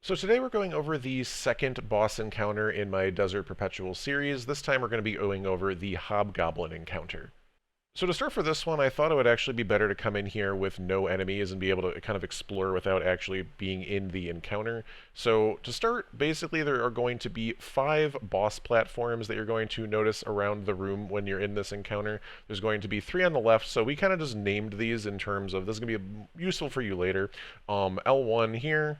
So today we're going over the second boss encounter in my Desert Perpetual series. This time we're going to be going over the Hobgoblin encounter. So to start for this one, I thought it would actually be better to come in here with no enemies and be able to kind of explore without actually being in the encounter. So to start, basically there are going to be 5 boss platforms that you're going to notice around the room when you're in this encounter. There's going to be 3 on the left, so we kind of just named these in terms of this is going to be useful for you later. L1 here,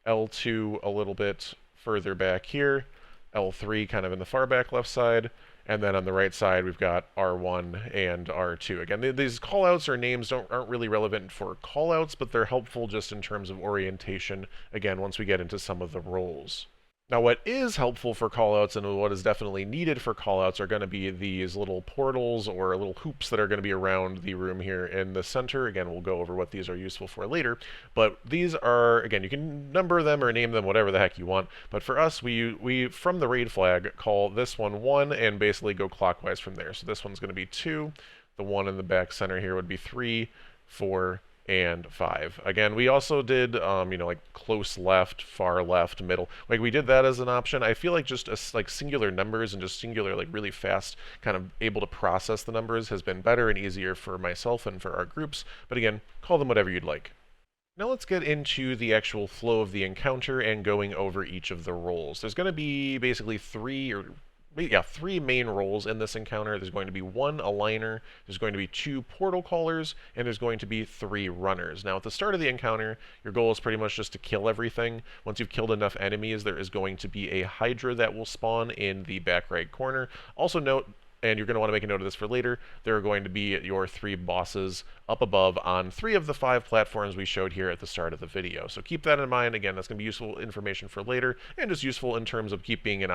L2 a little bit further back here, L3 kind of in the far back left side, and then on the right side we've got R1 and R2. Again, these callouts or names aren't really relevant for callouts, but they're helpful just in terms of orientation, again, once we get into some of the roles. Now, what is helpful for callouts and what is definitely needed for callouts are going to be these little portals or little hoops that are going to be around the room here in the center. Again, we'll go over what these are useful for later. But these are, again, you can number them or name them whatever the heck you want. But for us, we from the raid flag, call this one 1 and basically go clockwise from there. So this one's going to be 2. The one in the back center here would be 3, 4, and 5. Again, we also did, like close left, far left, middle. Like we did that as an option. I feel like just like singular numbers and just singular, like really fast, kind of able to process the numbers has been better and easier for myself and for our groups. But again, call them whatever you'd like. Now let's get into the actual flow of the encounter and going over each of the roles. There's going to be basically three main roles in this encounter. There's going to be 1 aligner, there's going to be 2 portal callers, and there's going to be 3 runners. Now at the start of the encounter, your goal is pretty much just to kill everything. Once you've killed enough enemies, there is going to be a Hydra that will spawn in the back right corner. Also note, and you're going to want to make a note of this for later, there are going to be your 3 bosses up above on 3 of the 5 platforms we showed here at the start of the video. So keep that in mind. Again, that's going to be useful information for later, and just useful in terms of keeping an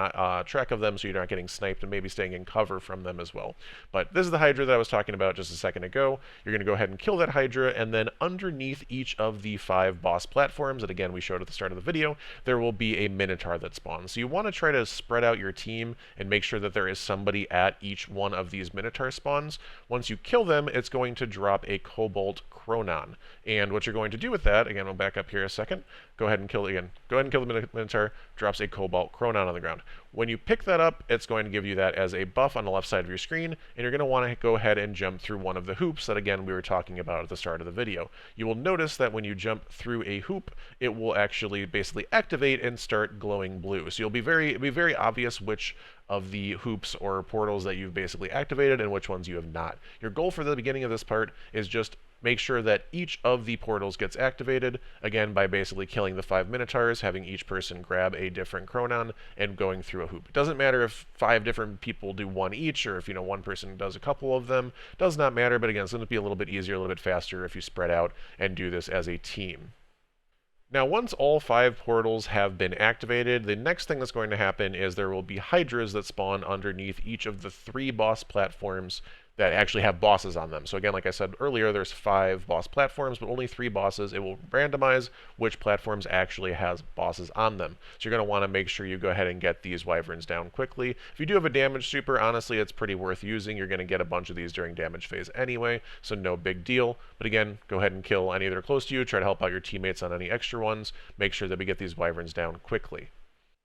track of them so you're not getting sniped and maybe staying in cover from them as well. But this is the Hydra that I was talking about just a second ago. You're going to go ahead and kill that Hydra, and then underneath each of the 5 boss platforms that, again, we showed at the start of the video, there will be a Minotaur that spawns. So you want to try to spread out your team and make sure that there is somebody at each one of these Minotaur spawns. Once you kill them, it's going to drop a Cobalt Chronon. And what you're going to do with that, again, we'll back up here a second. Go ahead and kill it again. Go ahead and kill the Minotaur, drops a Cobalt Chronon on the ground. When you pick that up, it's going to give you that as a buff on the left side of your screen, and you're going to want to go ahead and jump through one of the hoops that, again, we were talking about at the start of the video. You will notice that when you jump through a hoop, it will actually basically activate and start glowing blue. So it'll be very obvious which of the hoops or portals that you've basically activated and which ones you have not. Your goal for the beginning of this part is just make sure that each of the portals gets activated, again, by basically killing the 5 Minotaurs, having each person grab a different Chronon, and going through a hoop. It doesn't matter if 5 different people do one each, or if, one person does a couple of them. It does not matter, but again, it's going to be a little bit easier, a little bit faster if you spread out and do this as a team. Now, once all 5 portals have been activated, the next thing that's going to happen is there will be Hydras that spawn underneath each of the 3 boss platforms that actually have bosses on them. So again, like I said earlier, there's 5 boss platforms, but only 3 bosses. It will randomize which platforms actually has bosses on them. So you're going to want to make sure you go ahead and get these wyverns down quickly. If you do have a damage super, honestly, it's pretty worth using. You're going to get a bunch of these during damage phase anyway, so no big deal. But again, go ahead and kill any that are close to you. Try to help out your teammates on any extra ones. Make sure that we get these wyverns down quickly.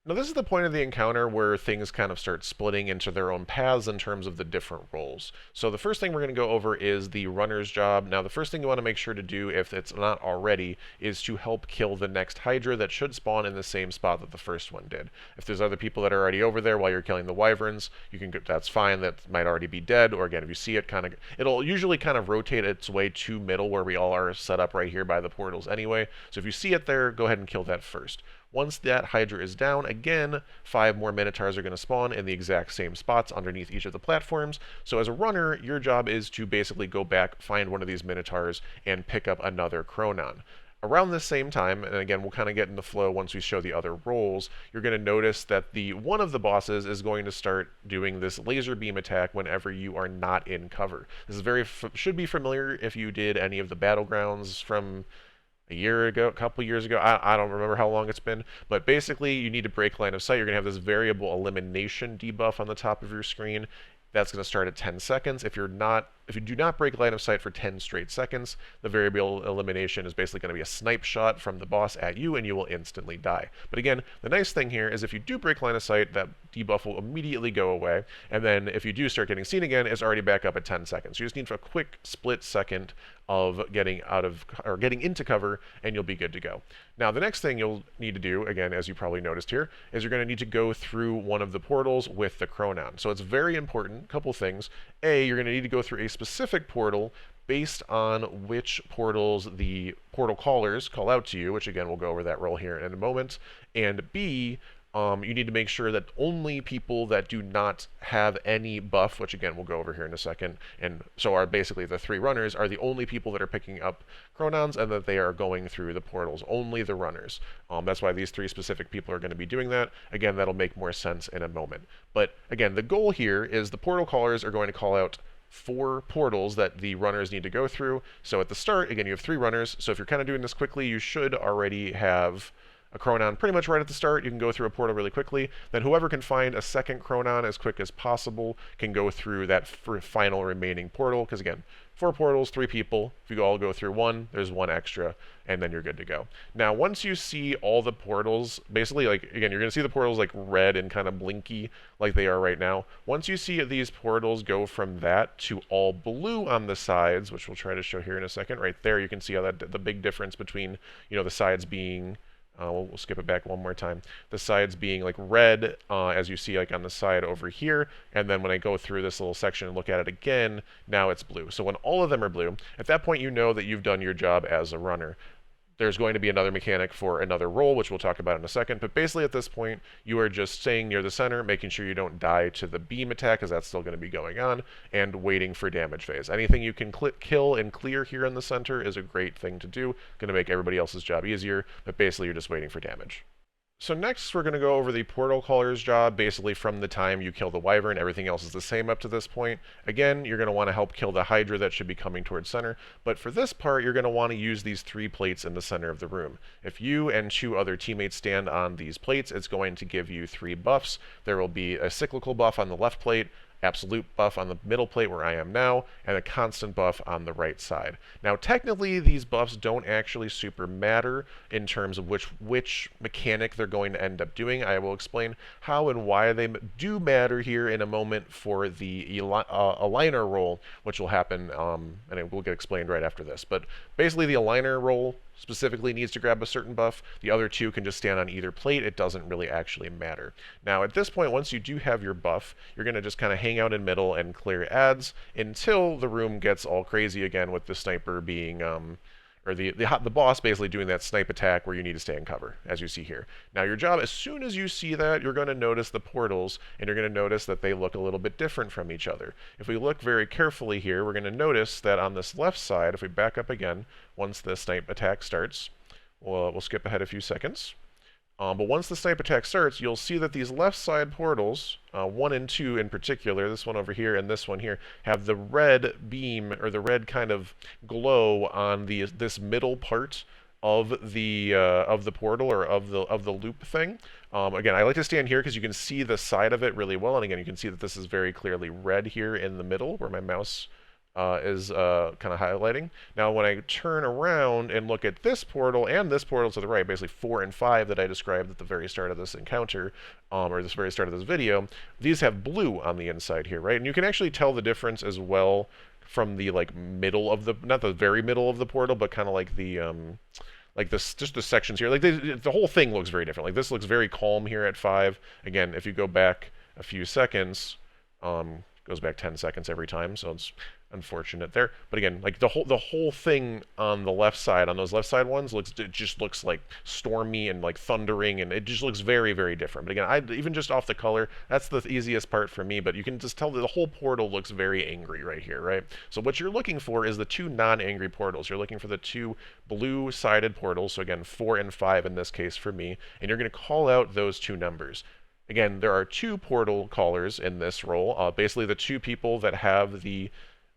Now this is the point of the encounter where things kind of start splitting into their own paths in terms of the different roles. So the first thing we're going to go over is the runner's job. Now the first thing you want to make sure to do, if it's not already, is to help kill the next Hydra that should spawn in the same spot that the first one did. If there's other people that are already over there while you're killing the wyverns, you can that's fine, that might already be dead, or again, if you see it it'll usually kind of rotate its way to middle where we all are set up right here by the portals anyway. So if you see it there, go ahead and kill that first. Once that Hydra is down, again, 5 more Minotaurs are going to spawn in the exact same spots underneath each of the platforms. So as a runner, your job is to basically go back, find one of these Minotaurs, and pick up another Chronon. Around the same time, and again, we'll kind of get in the flow once we show the other roles, you're going to notice that one of the bosses is going to start doing this laser beam attack whenever you are not in cover. This is should be familiar if you did any of the battlegrounds from a year ago, a couple years ago. I don't remember how long it's been, but basically you need to break line of sight. You're going to have this variable elimination debuff on the top of your screen. That's going to start at 10 seconds. If you're not if you do not break line of sight for 10 straight seconds, the variable elimination is basically going to be a snipe shot from the boss at you, and you will instantly die. But again, the nice thing here is if you do break line of sight, that debuff will immediately go away, and then if you do start getting seen again, it's already back up at 10 seconds. You just need a quick split second of getting into cover, and you'll be good to go. Now, the next thing you'll need to do, again, as you probably noticed here, is you're going to need to go through one of the portals with the Chronon. So it's very important, couple things. A, you're going to need to go through a specific portal based on which portals the portal callers call out to you, which again, we'll go over that role here in a moment. And B, you need to make sure that only people that do not have any buff, which again we'll go over here in a second, and so are basically the 3 runners, are the only people that are picking up Chronons, and that they are going through the portals, only the runners. That's why these 3 specific people are going to be doing that. Again, that'll make more sense in a moment. But again, the goal here is the portal callers are going to call out 4 portals that the runners need to go through. So at the start, again, you have 3 runners, so if you're kind of doing this quickly, you should already have a Chronon pretty much right at the start. You can go through a portal really quickly. Then whoever can find a second Chronon as quick as possible can go through that final remaining portal, because again, 4 portals, 3 people. If you all go through one, there's 1 extra, and then you're good to go. Now, once you see all the portals, basically, like, again, you're going to see the portals like red and kind of blinky like they are right now. Once you see these portals go from that to all blue on the sides, which we'll try to show here in a second, right there, you can see how that the big difference between, the sides being we'll skip it back one more time. The sides being like red, as you see like on the side over here, and then when I go through this little section and look at it again, now it's blue. So when all of them are blue, at that point you know that you've done your job as a runner. There's going to be another mechanic for another role, which we'll talk about in a second, but basically at this point, you are just staying near the center, making sure you don't die to the beam attack, as that's still going to be going on, and waiting for damage phase. Anything you can kill and clear here in the center is a great thing to do, going to make everybody else's job easier, but basically you're just waiting for damage. So next we're going to go over the portal caller's job, basically from the time you kill the wyvern. Everything else is the same up to this point. Again, you're going to want to help kill the hydra that should be coming towards center, but for this part you're going to want to use these 3 plates in the center of the room. If you and 2 other teammates stand on these plates, it's going to give you 3 buffs. There will be a cyclical buff on the left plate, absolute buff on the middle plate where I am now, and a constant buff on the right side. Now technically these buffs don't actually super matter in terms of which mechanic they're going to end up doing. I will explain how and why they do matter here in a moment for the aligner role, which will happen, and it will get explained right after this. But basically the aligner role specifically needs to grab a certain buff. The other 2 can just stand on either plate. It doesn't really actually matter. Now at this point, once you do have your buff, you're going to just kind of hang out in middle and clear ads until the room gets all crazy again, with the sniper being or the boss basically doing that snipe attack where you need to stay in cover, as you see here. Now your job, as soon as you see that, you're going to notice the portals, and you're going to notice that they look a little bit different from each other. If we look very carefully here, we're going to notice that on this left side, if we back up again, once the snipe attack starts, we'll skip ahead a few seconds. But once the snipe attack starts, you'll see that these left side portals, 1 and 2 in particular, this one over here and this one here, have the red beam, or the red kind of glow on this middle part of the portal, or of the loop thing. Again, I like to stand here because you can see the side of it really well, and again you can see that this is very clearly red here in the middle where my mouse is kind of highlighting. Now when I turn around and look at this portal and this portal to the right, basically 4 and 5 that I described at the very start of this encounter, or this very start of this video, these have blue on the inside here, right? And you can actually tell the difference as well from the middle of the, not the very middle of the portal, but kind of like the like this, just the sections here, like the whole thing looks very different. Like this looks very calm here at 5. Again, if you go back a few seconds, goes back 10 seconds every time, so it's unfortunate there. But again, like the whole thing on the left side, on those left side ones, it just looks like stormy and like thundering, and it just looks very, very different. But again, even just off the color, that's the easiest part for me, but you can just tell that the whole portal looks very angry right here, right? So what you're looking for is the 2 non-angry portals. You're looking for the 2 blue-sided portals, so again, 4 and 5 in this case for me, and you're going to call out those 2 numbers. Again, there are 2 portal callers in this role, basically the 2 people that have the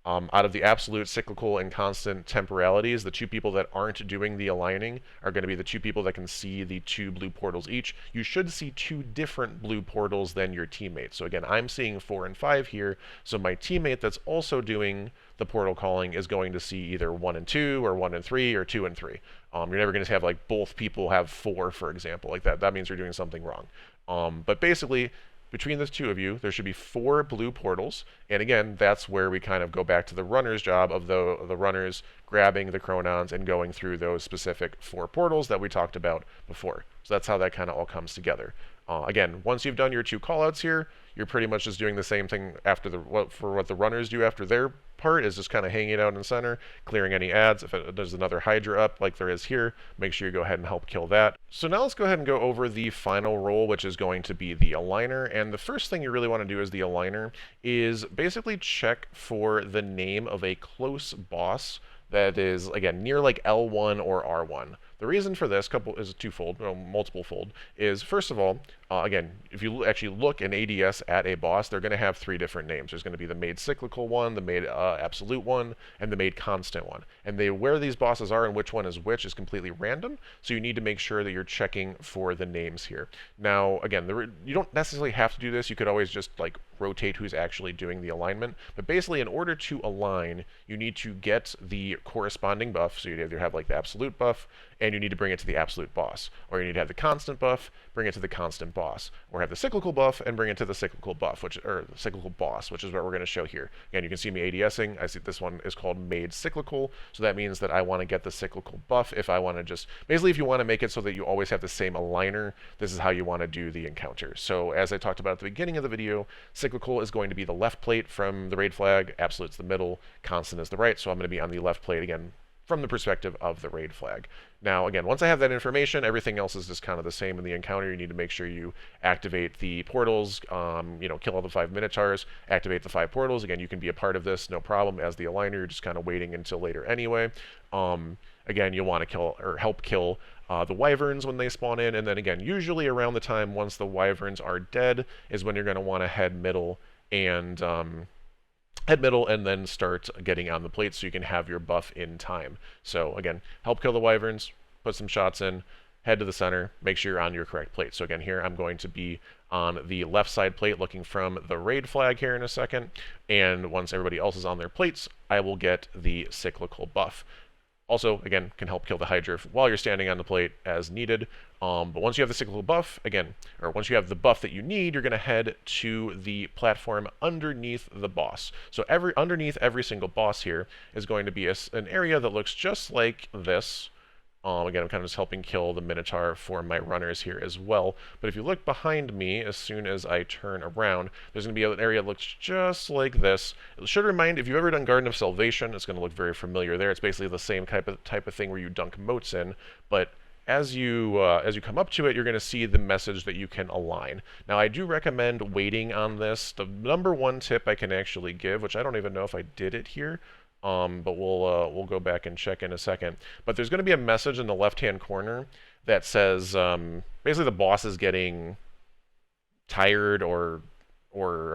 Out of the absolute, cyclical, and constant temporalities, the two people that aren't doing the aligning are going to be the two people that can see the two blue portals each. You should see two different blue portals than your teammate. So again, I'm seeing 4 and 5 here, so my teammate that's also doing the portal calling is going to see either 1 and 2, or 1 and 3, or 2 and 3. You're never going to have like both people have 4, for example, like that. That means you're doing something wrong. But basically, between the two of you, there should be 4 blue portals, and again, that's where we kind of go back to the runner's job of the runners grabbing the chronons and going through those specific 4 portals that we talked about before. So that's how that kind of all comes together. Again, once you've done your 2 callouts here, you're pretty much just doing the same thing after for what the runners do after their part, is just kind of hanging out in the center, clearing any ads. If there's another Hydra up like there is here, make sure you go ahead and help kill that. So now let's go ahead and go over the final role, which is going to be the aligner. And the first thing you really want to do as the aligner is basically check for the name of a close boss that is, again, near like L1 or R1. The reason for this is twofold, multiple fold, is first of all, again, if you actually look in ADS at a boss, they're going to have 3 different names. There's going to be the made cyclical one, the made absolute one, and the made constant one. And where these bosses are and which one is which is completely random, so you need to make sure that you're checking for the names here. Now, again, you don't necessarily have to do this. You could always just like rotate who's actually doing the alignment. But basically, in order to align, you need to get the corresponding buff. So you either have like the absolute buff, and you need to bring it to the absolute boss. Or you need to have the constant buff, bring it to the constant boss. Or have the cyclical buff and bring it to the cyclical buff, or the cyclical boss, which is what we're going to show here. Again, you can see me ADSing. I see this one is called made cyclical. So that means that I want to get the cyclical buff. If I want to just, basically if you want to make it so that you always have the same aligner, this is how you want to do the encounter. So as I talked about at the beginning of the video, cyclical is going to be the left plate from the raid flag, absolute's the middle, constant is the right, so I'm going to be on the left plate again from the perspective of the raid flag. Now again, once I have that information, everything else is just kind of the same in the encounter. You need to make sure you activate the portals, kill all the 5 minotaurs, activate the 5 portals. Again, you can be a part of this, no problem, as the aligner. You're just kind of waiting until later anyway. Again, you'll want to kill or help kill the wyverns when they spawn in, and then again, usually around the time once the wyverns are dead is when you're going to want to head middle and then start getting on the plate so you can have your buff in time. So again, help kill the wyverns, put some shots in, head to the center, make sure you're on your correct plate. So again, here I'm going to be on the left side plate looking from the raid flag here in a second, and once everybody else is on their plates, I will get the cyclical buff. Also, again, can help kill the Hydra while you're standing on the plate as needed. But once you have the cyclical buff, again, or once you have the buff that you need, you're going to head to the platform underneath the boss. So underneath every single boss here is going to be an area that looks just like this. Again, I'm kind of just helping kill the Minotaur for my runners here as well. But if you look behind me, as soon as I turn around, there's going to be an area that looks just like this. It should remind, if you've ever done Garden of Salvation, it's going to look very familiar there. It's basically the same type of thing where you dunk motes in, but as you come up to it, you're going to see the message that you can align. Now, I do recommend waiting on this. The number 1 tip I can actually give, which I don't even know if I did it here, but we'll go back and check in a second. But there's going to be a message in the left-hand corner that says basically the boss is getting tired or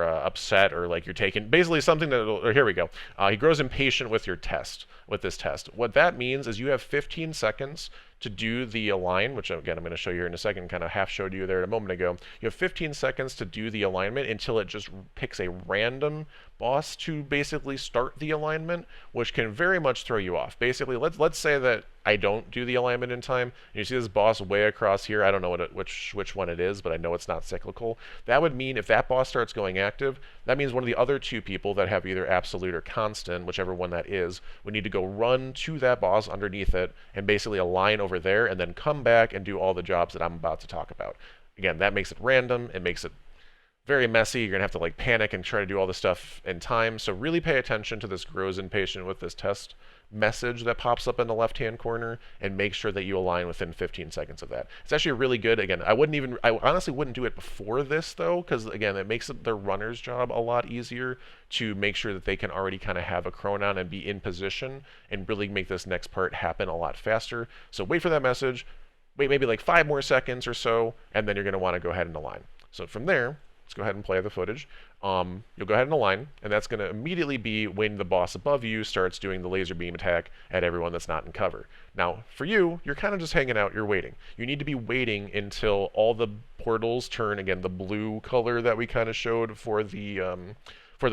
upset, or like you're taking basically something that, or here we go. He grows impatient with this test. What that means is you have 15 seconds to do the align, which again I'm going to show you here in a second, kind of half showed you there a moment ago. You have 15 seconds to do the alignment until it just picks a random boss to basically start the alignment, which can very much throw you off. Basically, let's say that I don't do the alignment in time, and you see this boss way across here. I don't know which one it is, but I know it's not cyclical. That would mean if that boss starts going active, that means one of the other 2 people that have either absolute or constant, whichever one that is, would need to go run to that boss underneath it and basically align over there, and then come back and do all the jobs that I'm about to talk about. Again, that makes it random. It makes it very messy. You're going to have to like panic and try to do all this stuff in time. So really pay attention to this grows impatient with this test message that pops up in the left-hand corner, and make sure that you align within 15 seconds of that. It's actually really good. Again, I honestly wouldn't do it before this though, because again, it makes the runner's job a lot easier to make sure that they can already kind of have a chronon and be in position and really make this next part happen a lot faster. So wait for that message, wait maybe like 5 more seconds or so, and then you're going to want to go ahead and align. So from there, let's go ahead and play the footage. You'll go ahead and align, and that's going to immediately be when the boss above you starts doing the laser beam attack at everyone that's not in cover. Now, for you, you're kind of just hanging out, you're waiting. You need to be waiting until all the portals turn, again, the blue color that we kind of showed for the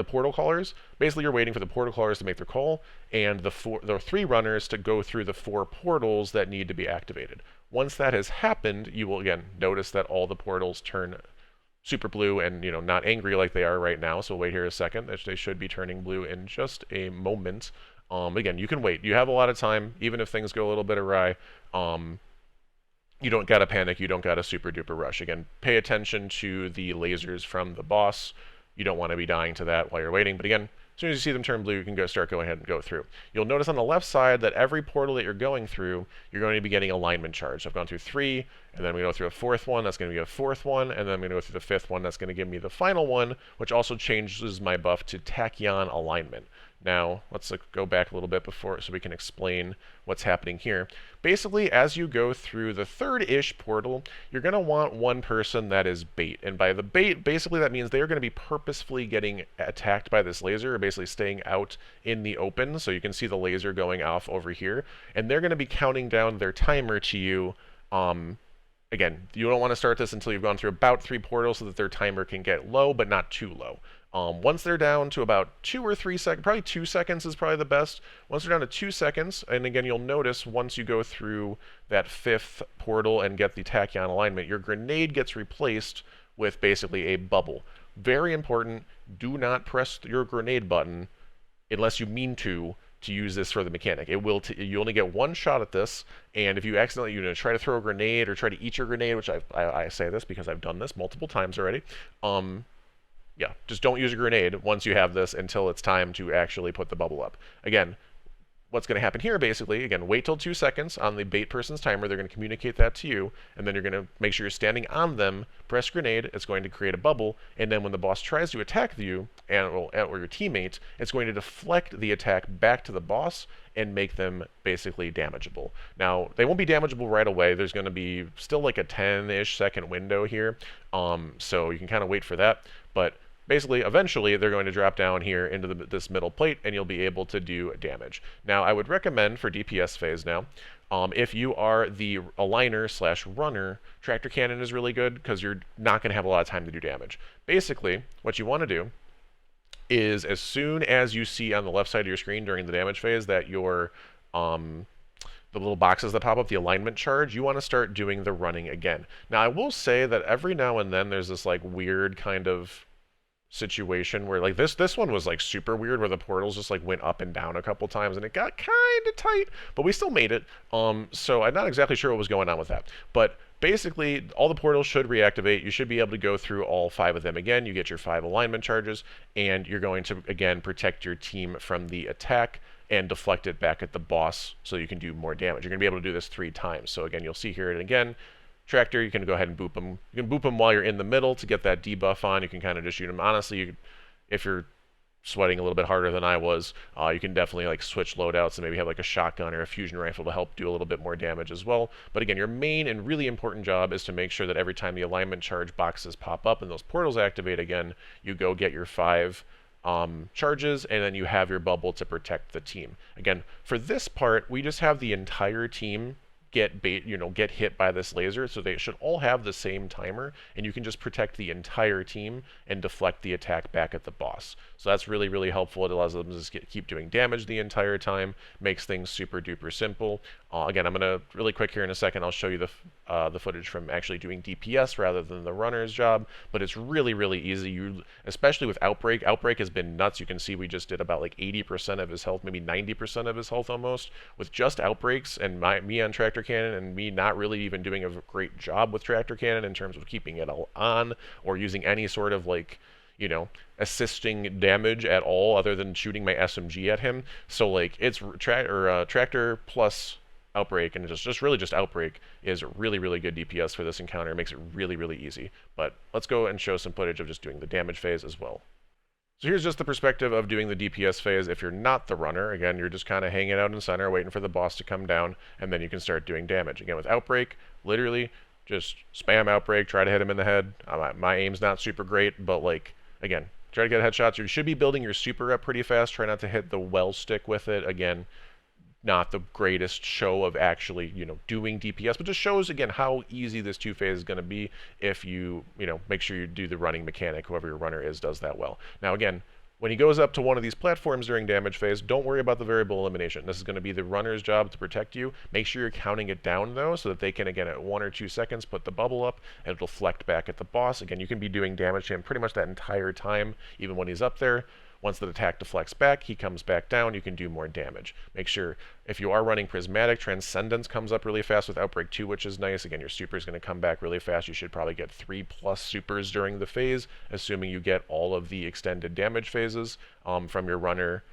portal callers. Basically, you're waiting for the portal callers to make their call, and the 3 runners to go through the 4 portals that need to be activated. Once that has happened, you will, again, notice that all the portals turn super blue and, not angry like they are right now. So we'll wait here a second. They should be turning blue in just a moment. Again, you can wait. You have a lot of time, even if things go a little bit awry. You don't gotta panic. You don't gotta super duper rush. Again, pay attention to the lasers from the boss. You don't want to be dying to that while you're waiting. But again, as soon as you see them turn blue, you can start going ahead and go through. You'll notice on the left side that every portal that you're going through, you're going to be getting alignment charge. So I've gone through 3, and then I'm going to go through a 4th one. That's going to be a 4th one, and then I'm going to go through the 5th one. That's going to give me the final one, which also changes my buff to tachyon alignment. Now, let's go back a little bit before so we can explain what's happening here. Basically, as you go through the 3rd-ish portal, you're going to want one person that is bait. And by the bait, basically that means they are going to be purposefully getting attacked by this laser, or basically staying out in the open. So you can see the laser going off over here. And they're going to be counting down their timer to you. Again, you don't want to start this until you've gone through about 3 portals so that their timer can get low, but not too low. Once they're down to about 2 or 3 seconds, probably 2 seconds is probably the best. Once they're down to 2 seconds, and again, you'll notice once you go through that 5th portal and get the tachyon alignment, your grenade gets replaced with basically a bubble. Very important, do not press your grenade button unless you mean to use this for the mechanic. It will you only get 1 shot at this, and if you accidentally try to throw a grenade or try to eat your grenade, which I say this because I've done this multiple times already, yeah, just don't use a grenade once you have this until it's time to actually put the bubble up. Again, what's going to happen here basically, again, wait till 2 seconds on the bait person's timer. They're going to communicate that to you, and then you're going to make sure you're standing on them, press grenade, it's going to create a bubble, and then when the boss tries to attack you, or your teammate, it's going to deflect the attack back to the boss and make them basically damageable. Now, they won't be damageable right away. There's going to be still like a 10-ish second window here, so you can kind of wait for that, but basically, eventually, they're going to drop down here into this middle plate, and you'll be able to do damage. Now, I would recommend for DPS phase now, if you are the aligner/runner, tractor cannon is really good because you're not going to have a lot of time to do damage. Basically, what you want to do is as soon as you see on the left side of your screen during the damage phase that your the little boxes that pop up, the alignment charge, you want to start doing the running again. Now, I will say that every now and then there's this like weird kind of situation where like this one was like super weird where the portals just like went up and down a couple times and it got kind of tight, but we still made it. So I'm not exactly sure what was going on with that, but basically all the portals should reactivate. You should be able to go through all 5 of them again. You get your 5 alignment charges, and you're going to again protect your team from the attack and deflect it back at the boss so you can do more damage. You're going to be able to do this 3 times. So again, you'll see here and again, Tractor, you can go ahead and boop them. You can boop them while you're in the middle to get that debuff on. You can kind of just shoot them. Honestly, if you're sweating a little bit harder than I was, you can definitely like switch loadouts and maybe have like a shotgun or a fusion rifle to help do a little bit more damage as well. But again, your main and really important job is to make sure that every time the alignment charge boxes pop up and those portals activate again, you go get your 5 charges, and then you have your bubble to protect the team. Again, for this part, we just have the entire team get hit by this laser, so they should all have the same timer, and you can just protect the entire team and deflect the attack back at the boss. So that's really, really helpful. It allows them to just keep doing damage the entire time, makes things super duper simple. Again, I'm gonna really quick here in a second, I'll show you the footage from actually doing DPS rather than the runner's job, but it's really, really easy. Especially with Outbreak. Outbreak has been nuts. You can see we just did about like 80% of his health, maybe 90% of his health almost, with just Outbreaks and me on Tractor Cannon, and me not really even doing a great job with Tractor Cannon in terms of keeping it on or using any sort of like, assisting damage at all other than shooting my SMG at him. So like it's Tractor plus Outbreak, and just really just Outbreak is really, really good DPS for this encounter. It makes it really, really easy. But let's go and show some footage of just doing the damage phase as well. So here's just the perspective of doing the DPS phase if you're not the runner. Again, you're just kind of hanging out in the center waiting for the boss to come down, and then you can start doing damage. Again, with Outbreak, literally just spam Outbreak, try to hit him in the head. My aim's not super great, but like, again, try to get headshots. You should be building your super up pretty fast. Try not to hit the well stick with it. Again, not the greatest show of actually, doing DPS, but just shows, again, how easy this two-phase is going to be if you, make sure you do the running mechanic. Whoever your runner is does that well. Now, again, when he goes up to one of these platforms during damage phase, don't worry about the variable elimination. This is going to be the runner's job to protect you. Make sure you're counting it down, though, so that they can, again, at 1 or 2 seconds, put the bubble up, and it'll deflect back at the boss. Again, you can be doing damage to him pretty much that entire time, even when he's up there. Once the attack deflects back, he comes back down, you can do more damage. Make sure, if you are running Prismatic, Transcendence comes up really fast with Outbreak 2, which is nice. Again, your super is going to come back really fast. You should probably get 3+ supers during the phase, assuming you get all of the extended damage phases from your runner,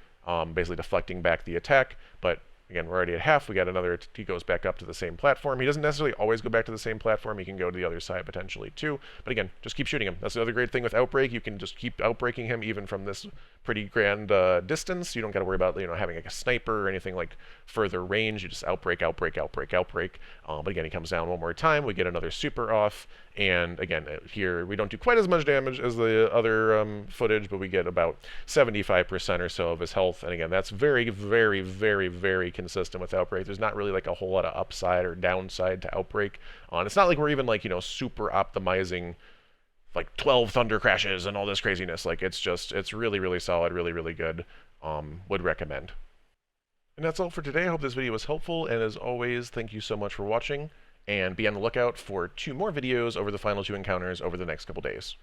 basically deflecting back the attack. But again, we're already at half. We got another, he goes back up to the same platform. He doesn't necessarily always go back to the same platform. He can go to the other side potentially too. But again, just keep shooting him. That's the other great thing with Outbreak. You can just keep outbreaking him even from this pretty grand distance. You don't got to worry about, having like a sniper or anything like further range. You just outbreak. But again, he comes down one more time. We get another super off. And again, here we don't do quite as much damage as the other footage, but we get about 75% or so of his health. And again, that's very, very, very, very consistent with Outbreak. There's not really like a whole lot of upside or downside to Outbreak. And it's not like we're even like, super optimizing like 12 thunder crashes and all this craziness. Like it's really, really solid, really, really good. Would recommend. And that's all for today. I hope this video was helpful. And as always, thank you so much for watching. And be on the lookout for 2 more videos over the final 2 encounters over the next couple days.